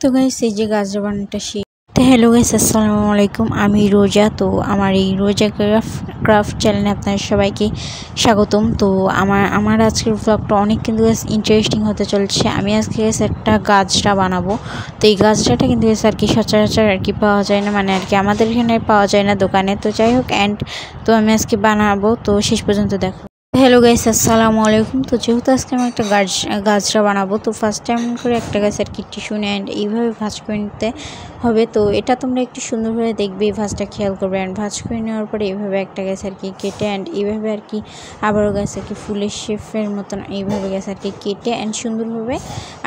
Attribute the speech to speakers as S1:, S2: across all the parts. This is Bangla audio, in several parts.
S1: তো গাইস এই যে গাছ বানানোটা তো হ্যালো গাইস আসসালামু আলাইকুম। আমি রোজা। তো আমার এই রোজা ক্রাফট চ্যানেলে আপনাদের সবাইকে স্বাগতম। তো আমার আজকের ব্লগটা অনেক কিন্তু ইন্টারেস্টিং হতে চলছে। আমি আজকে একটা গাছটা বানাবো। তো এই গাছটা কিন্তু আর কি সচরাচর আর কি পাওয়া যায় না, মানে আর কি আমাদের এখানে পাওয়া যায় না দোকানে। তো যাই হোক তো আমি আজকে বানাবো, তো শেষ পর্যন্ত দেখো। হ্যালো গাইস আসসালামু আলাইকুম। তো যেহেতু আজকে আমি একটা গাছটা বানাবো, তো ফার্স্ট টাইম করে একটা গাছ আর কি টিস্যু এইভাবে ভাঁজ করে নিতে হবে। তো এটা তোমরা একটু সুন্দরভাবে দেখবে, এই ভাঁজটা খেয়াল করবে। অ্যান্ড ভাঁজ করে নেওয়ার পরে এইভাবে একটা গাছ আর কি কেটে এইভাবে আর কি আবারও গাছ আর কি ফুলের শেপের মতন এইভাবে গাছ আর কি কেটে সুন্দরভাবে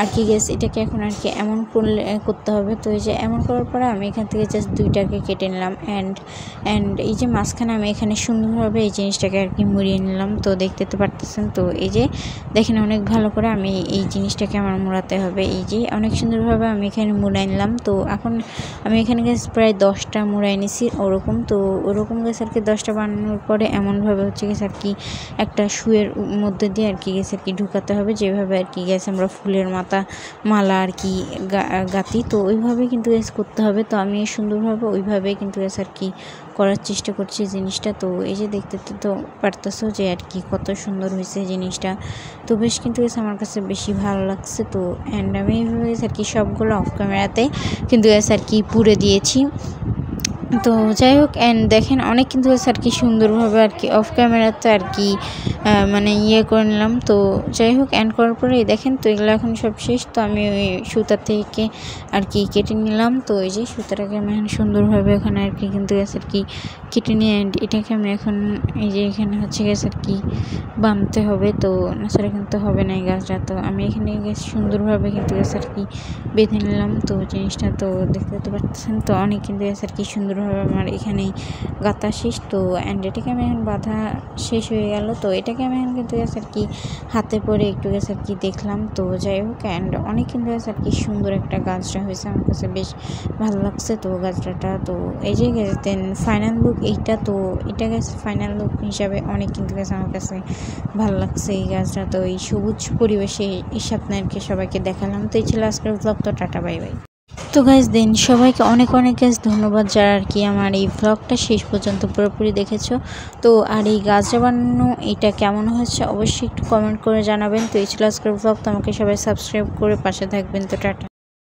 S1: আর কি গাছ এটাকে এখন আর কি এমন করতে হবে। তো এই যে এমন করার পরে আমি এখান থেকে জাস্ট দুইটাকে কেটে নিলাম। অ্যান্ড এই যে মাঝখানে আমি এখানে সুন্দরভাবে এই জিনিসটাকে আর কি মুড়িয়ে নিলাম। তো দেখতে তো পারতেছেন। তো এই যে দেখেন অনেক ভালো করে আমি এই জিনিসটাকে আমার মোড়াতে হবে। এই যে অনেক সুন্দরভাবে আমি এখানে মুড়াই নিলাম। তো এখন আমি এখানে গাছ প্রায় 10টা মুড়াই নিছি ওরকম। তো ওরকম গাছ আর কি 10টা বানানোর পরে এমনভাবে হচ্ছে গেছে আর কি একটা শুয়ের মধ্যে দিয়ে আর কি গেছে আর কি ঢুকাতে হবে, যেভাবে আর কি গেছে আমরা ফুলের মালা আর কি গাঁথি। তো ওইভাবে কিন্তু গাছ করতে হবে। তো আমি সুন্দরভাবে ওইভাবে কিন্তু গাছ আর কি করার চেষ্টা করছি জিনিসটা। তো এই যে দেখতে তো পারতেছো যে আর কি কত সুন্দর হয়েছে জিনিসটা। তো বেশ কিন্তু আমার কাছে বেশি ভালো লাগছে। তো আমি এইভাবে আর কি সবগুলো অফ ক্যামেরাতে কিন্তু আর কি পুড়ে দিয়েছি। তো যাই হোক দেখেন অনেক কিন্তু আর কি সুন্দরভাবে আর কি অফ ক্যামেরাতে আর কি মানে করে নিলাম। তো যাই হোক করার পরে দেখেন তো এগুলো এখন সব শেষ। তো আমি ওই সুতা থেকে আর কি কেটে নিলাম। তো এই যে সুতাটাকে আমি এখন সুন্দরভাবে ওখানে আর কি কিন্তু আর কি কেটে নিয়ে এটাকে আমি এখন এই যে এখানে হচ্ছে গেছে আর কি বাঁধতে হবে। তো নাছাড়া কিন্তু হবে না এই গাছটা। তো আমি এখানে সুন্দরভাবে কিন্তু আর কি বেঁধে নিলাম। তো জিনিসটা তো দেখতে তো পাচ্ছেন। তো অনেক কিন্তু আর কি সুন্দরভাবে আমার এখানে গাঁথা শেষ। তো এটাকে আমি এখন বাঁধা শেষ হয়ে গেল। তো এটাকে আমি এখন কিন্তু আর কি হাতে পরে একটু আর কি দেখলাম। তো যাই হোক অনেক কিন্তু আর কি সুন্দর একটা গাছটা হয়েছে, আমার কাছে বেশ ভালো লাগছে। তো গাছটা তো এই যে দেন ফাইনাল লুক এইটা। তো এটা গেছে ফাইনাল লুক হিসাবে অনেক কিন্তু আমার কাছে ভালো লাগছে এই গাছটা। তো এই সবুজ পরিবেশে এই আপনাদেরকে সবাইকে দেখালাম। তো এই ছিল আজকের ব্লগ। তো টাটা বাই বাই। তো গাইজ দেন সবাইকে অনেক ধন্যবাদ যারা আর কি আমার এই ব্লগটা শেষ পর্যন্ত পুরোপুরি দেখেছো। তো আর এই গাছ বানানো এটা কেমন হয়েছে অবশ্যই একটু কমেন্ট করে জানাবেন। তো এই ছিল আজকের ব্লগ। তো আমাকে সবাই সাবস্ক্রাইব করে পাশে থাকবেন। তো টাটা।